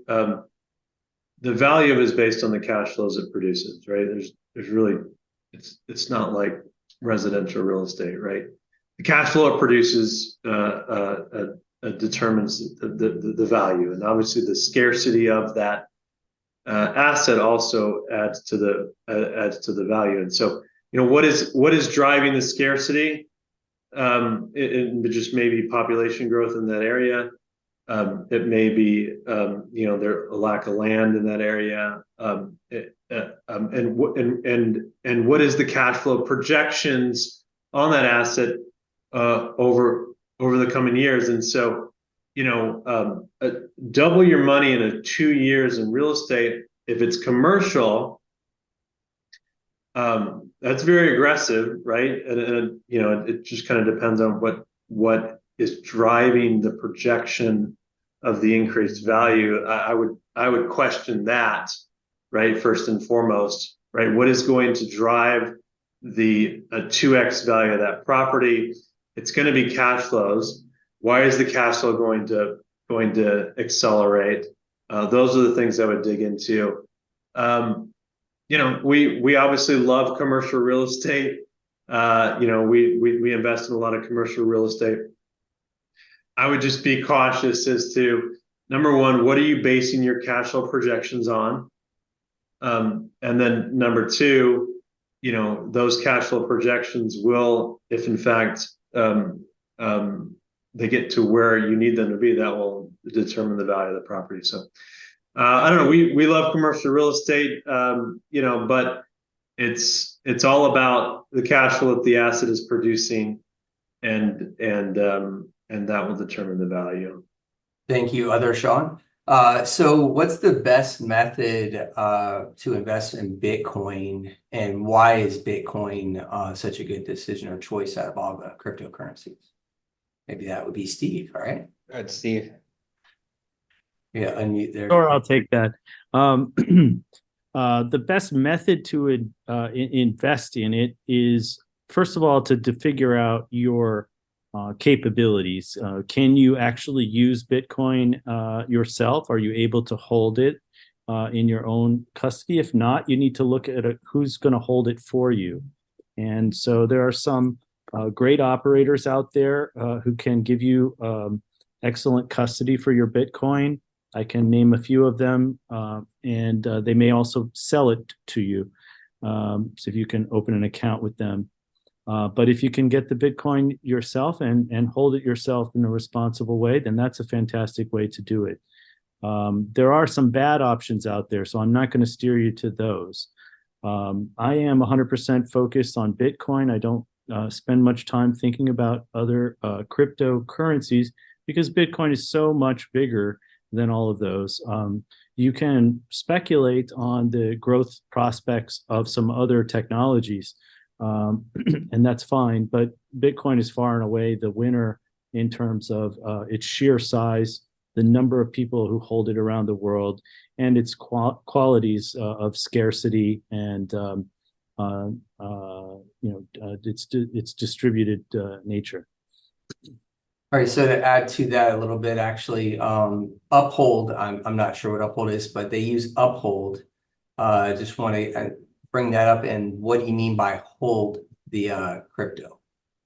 S2: The value of it is based on the cash flows it produces, right? There's really, it's not like residential real estate, right? The cash flow it produces determines the value, and obviously the scarcity of that asset also adds to the value. And so, what is driving the scarcity? It just maybe population growth in that area. It may be there a lack of land in that area. And what is the cash flow projections on that asset over the coming years? And so, double your money in 2 years in real estate, if it's commercial, that's very aggressive, right? And it just kind of depends on what is driving the projection of the increased value. I would question that, right? First and foremost, right? What is going to drive the 2x value of that property? It's going to be cash flows. Why is the cash flow going to accelerate? Those are the things I would dig into. We obviously love commercial real estate. We invest in a lot of commercial real estate. I would just be cautious as to, number one, what are you basing your cash flow projections on? And then number two, those cash flow projections will, if in fact they get to where you need them to be, that will determine the value of the property. So I don't know. We love commercial real estate, but it's all about the cash flow that the asset is producing, and that will determine the value.
S1: Thank you, other Sean. So what's the best method to invest in Bitcoin, and why is Bitcoin such a good decision or choice out of all the cryptocurrencies? Maybe that would be Steve, all right?
S3: Go ahead, Steve.
S1: Yeah, unmute there.
S5: Sure, I'll take that. The best method to invest in it is, first of all, to figure out your capabilities. Can you actually use Bitcoin yourself? Are you able to hold it in your own custody? If not, you need to look at who's going to hold it for you. And so there are some great operators out there who can give you excellent custody for your Bitcoin. I can name a few of them, and they may also sell it to you. So if you can open an account with them. But if you can get the Bitcoin yourself and hold it yourself in a responsible way, then that's a fantastic way to do it. There are some bad options out there, so I'm not going to steer you to those. I am 100% focused on Bitcoin. I don't spend much time thinking about other cryptocurrencies because Bitcoin is so much bigger than all of those. You can speculate on the growth prospects of some other technologies, and that's fine. But Bitcoin is far and away the winner in terms of its sheer size, the number of people who hold it around the world, and its qualities of scarcity and its distributed nature.
S1: All right, so to add to that a little bit, actually, Uphold, I'm not sure what Uphold is, but they use Uphold. I just want to bring that up. And what do you mean by hold the crypto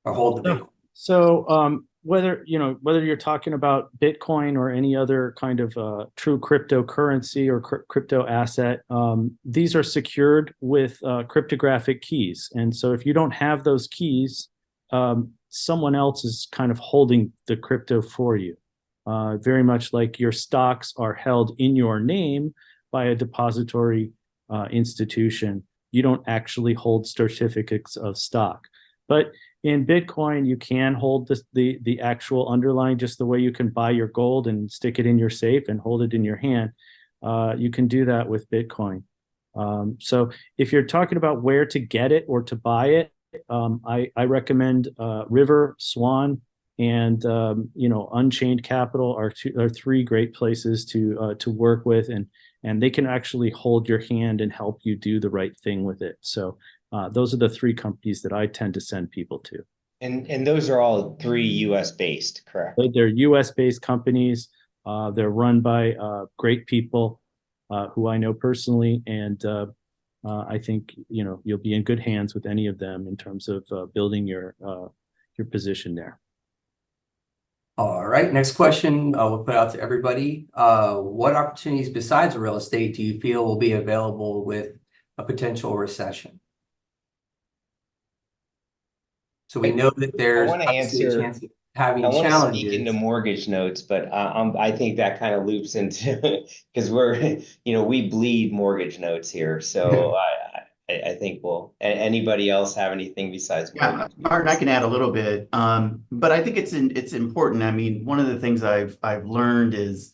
S1: or hold the Bitcoin?
S5: So whether you're talking about Bitcoin or any other kind of true cryptocurrency or crypto asset, these are secured with cryptographic keys. And so if you don't have those keys, someone else is kind of holding the crypto for you. Very much like your stocks are held in your name by a depository institution. You don't actually hold certificates of stock. But in Bitcoin, you can hold the actual underlying, just the way you can buy your gold and stick it in your safe and hold it in your hand. You can do that with Bitcoin. So if you're talking about where to get it or to buy it, I recommend River, Swan, and Unchained Capital are three great places to work with, and they can actually hold your hand and help you do the right thing with it. So those are the three companies that I tend to send people to.
S3: And those are all three U.S. based, correct?
S5: They're U.S. based companies. They're run by great people who I know personally, and I think you'll be in good hands with any of them in terms of building your position there.
S1: All right, next question we'll put out to everybody. What opportunities besides real estate do you feel will be available with a potential recession? So we know that there's obviously a chance of having
S3: I want to
S1: challenges.
S3: speak into mortgage notes, but I think that kind of loops into because we bleed mortgage notes here. So I think anybody else have anything besides mortgage?
S4: Yeah, Martin, I can add a little bit, but I think it's important. I mean, one of the things I've learned is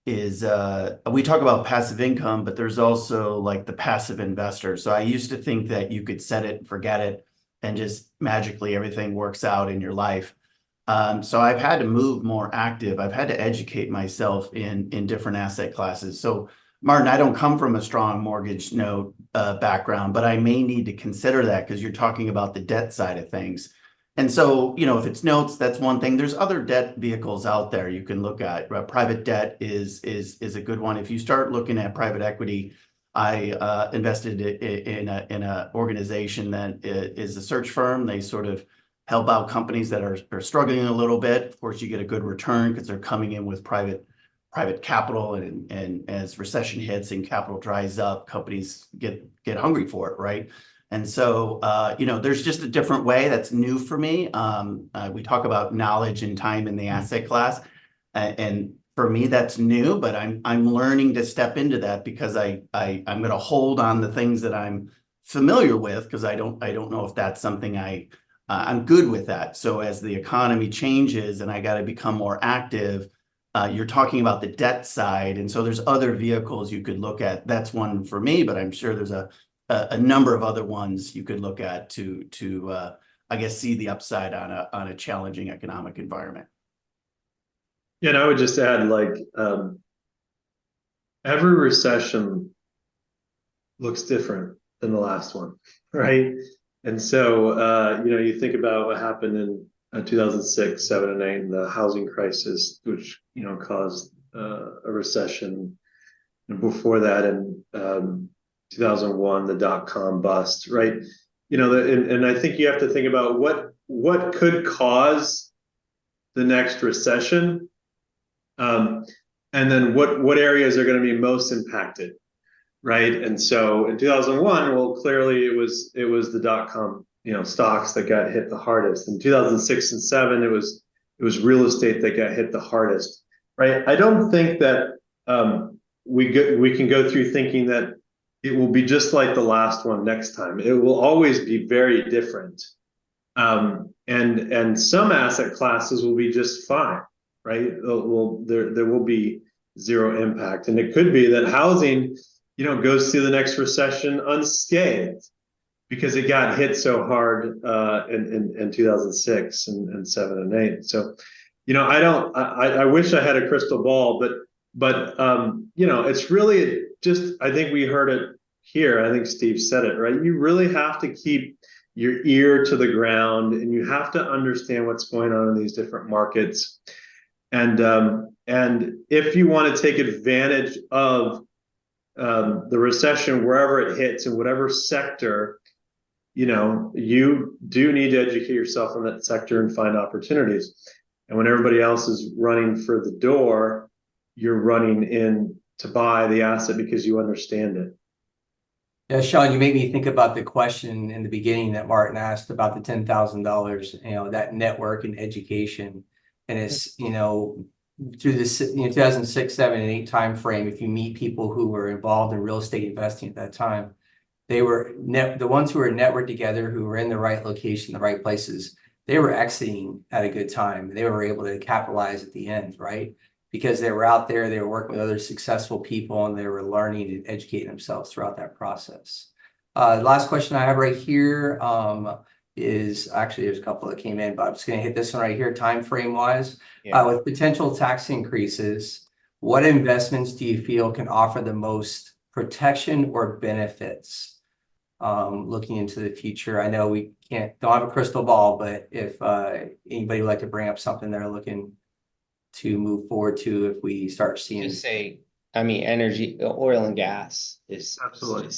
S4: we talk about passive income, but there's also like the passive investor. So I used to think that you could set it and forget it, and just magically everything works out in your life. So I've had to move more active. I've had to educate myself in different asset classes. So Martin, I don't come from a strong mortgage note background, but I may need to consider that because you're talking about the debt side of things. And so, if it's notes, that's one thing. There's other debt vehicles out there you can look at. Private debt is a good one. If you start looking at private equity, I invested in a organization that is a search firm. They sort of help out companies that are struggling a little bit. Of course, you get a good return because they're coming in with private capital, and as recession hits and capital dries up, companies get hungry for it, right? And so there's just a different way that's new for me. We talk about knowledge and time in the asset class, and for me that's new, but I'm learning to step into that because I'm going to hold on the things that I'm familiar with, because I don't know if that's something I'm good with that. So as the economy changes and I got to become more active, You're talking about the debt side, and so there's other vehicles you could look at. That's one for me, but I'm sure there's a number of other ones you could look at to I guess see the upside on a challenging economic environment.
S2: Yeah, and I would just add, like, every recession looks different than the last one, right? And so, you think about what happened in 2006, 7, and 8, and the housing crisis, which, caused a recession. And before that, in 2001, the dot-com bust, right? And I think you have to think about what could cause the next recession, and then what areas are going to be most impacted, right? And so in 2001, well, clearly it was the dot-com stocks that got hit the hardest. In 2006 and 7, it was real estate that got hit the hardest, right? I don't think that we can go through thinking that it will be just like the last one next time. It will always be very different, and some asset classes will be just fine, right? There will be zero impact, and it could be that housing goes through the next recession unscathed because it got hit so hard in 2006 and 7 and 8. So, I wish I had a crystal ball, but it's really just, I think we heard it here. I think Steve said it, right? You really have to keep your ear to the ground, and you have to understand what's going on in these different markets. And if you want to take advantage of the recession wherever it hits in whatever sector, you do need to educate yourself in that sector and find opportunities. And when everybody else is running for the door, you're running in to buy the asset because you understand it.
S1: Yeah, Sean, you made me think about the question in the beginning that Martin asked about the $10,000, that network and education. And it's, through this 2006, 7, and 8 timeframe, if you meet people who were involved in real estate investing at that time, they were the ones who were networked together, who were in the right location, the right places. They were exiting at a good time. They were able to capitalize at the end, right? Because they were out there, they were working with other successful people, and they were learning and educating themselves throughout that process. The last question I have right here is actually, there's a couple that came in, but I'm just going to hit this one right here, time frame wise.
S3: Yeah.
S1: With potential tax increases, what investments do you feel can offer the most protection or benefits looking into the future? I know we don't have a crystal ball, but if anybody would like to bring up something they're looking to move forward to, if we start seeing,
S3: Just say, I mean, energy, oil and gas is
S2: Absolutely.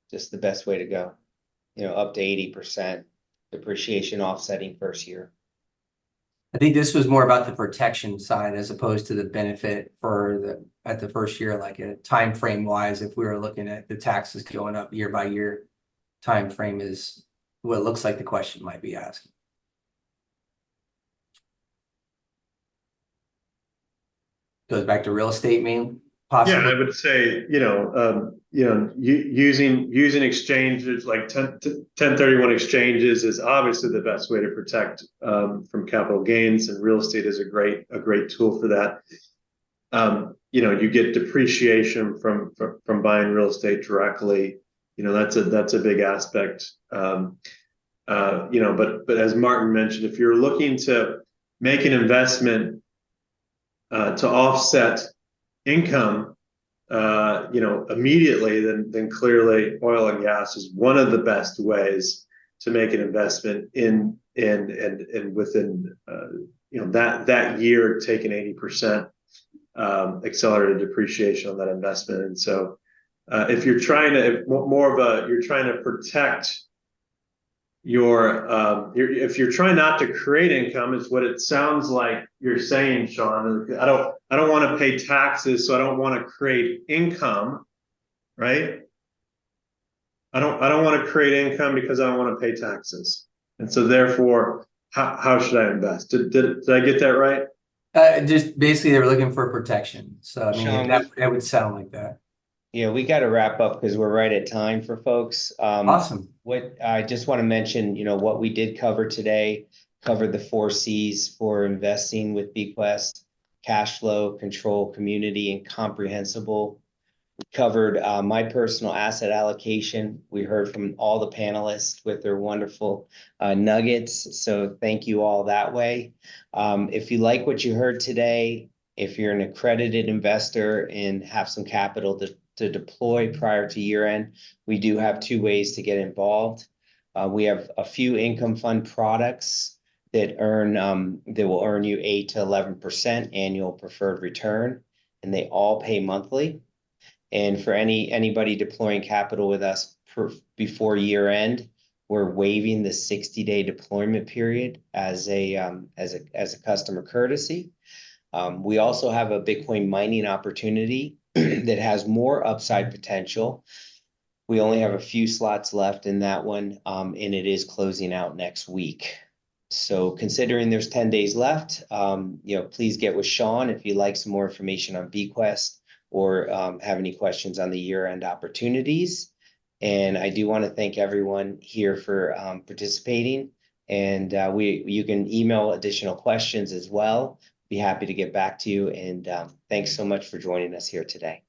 S3: just the best way to go. Up to 80% depreciation offsetting first year.
S1: I think this was more about the protection side as opposed to the benefit for at the first year, like a time frame wise. If we were looking at the taxes going up year by year, time frame is what it looks like the question might be asking. Goes back to real estate, possibly.
S2: Yeah, I would say, using exchanges like 1031 exchanges is obviously the best way to protect from capital gains, and real estate is a great tool for that. You get depreciation from buying real estate directly. That's a big aspect. But as Martin mentioned, if you're looking to make an investment to offset income, immediately, then clearly oil and gas is one of the best ways to make an investment in and within that year taking 80% accelerated depreciation on that investment. And so if you're trying to protect if you're trying not to create income, is what it sounds like you're saying, Sean. I don't want to pay taxes, so I don't want to create income, right? I don't want to create income because I don't want to pay taxes, and so therefore, how should I invest? Did I get that right?
S1: Just basically, they were looking for protection. So I mean,
S3: Sean,
S1: that would sound like that.
S3: Yeah, we got to wrap up because we're right at time for folks.
S1: Awesome.
S3: What I just want to mention, what we did cover today, covered the 4 C's for investing with Bequest. cash flow, control, community, and comprehensible. We covered my personal asset allocation. We heard from all the panelists with their wonderful nuggets. So thank you all that way. If you like what you heard today, if you're an accredited investor and have some capital to deploy prior to year end, we do have 2 ways to get involved. We have a few income fund products that will earn you 8 to 11% annual preferred return, and they all pay monthly. And for anybody deploying capital with us before year end, we're waiving the 60-day deployment period as a customer courtesy. We also have a Bitcoin mining opportunity that has more upside potential. We only have a few slots left in that one, and it is closing out next week. So considering there's 10 days left, please get with Sean if you'd like some more information on BQuest or have any questions on the year-end opportunities. And I do want to thank everyone here for participating. And you can email additional questions as well. Be happy to get back to you. And thanks so much for joining us here today.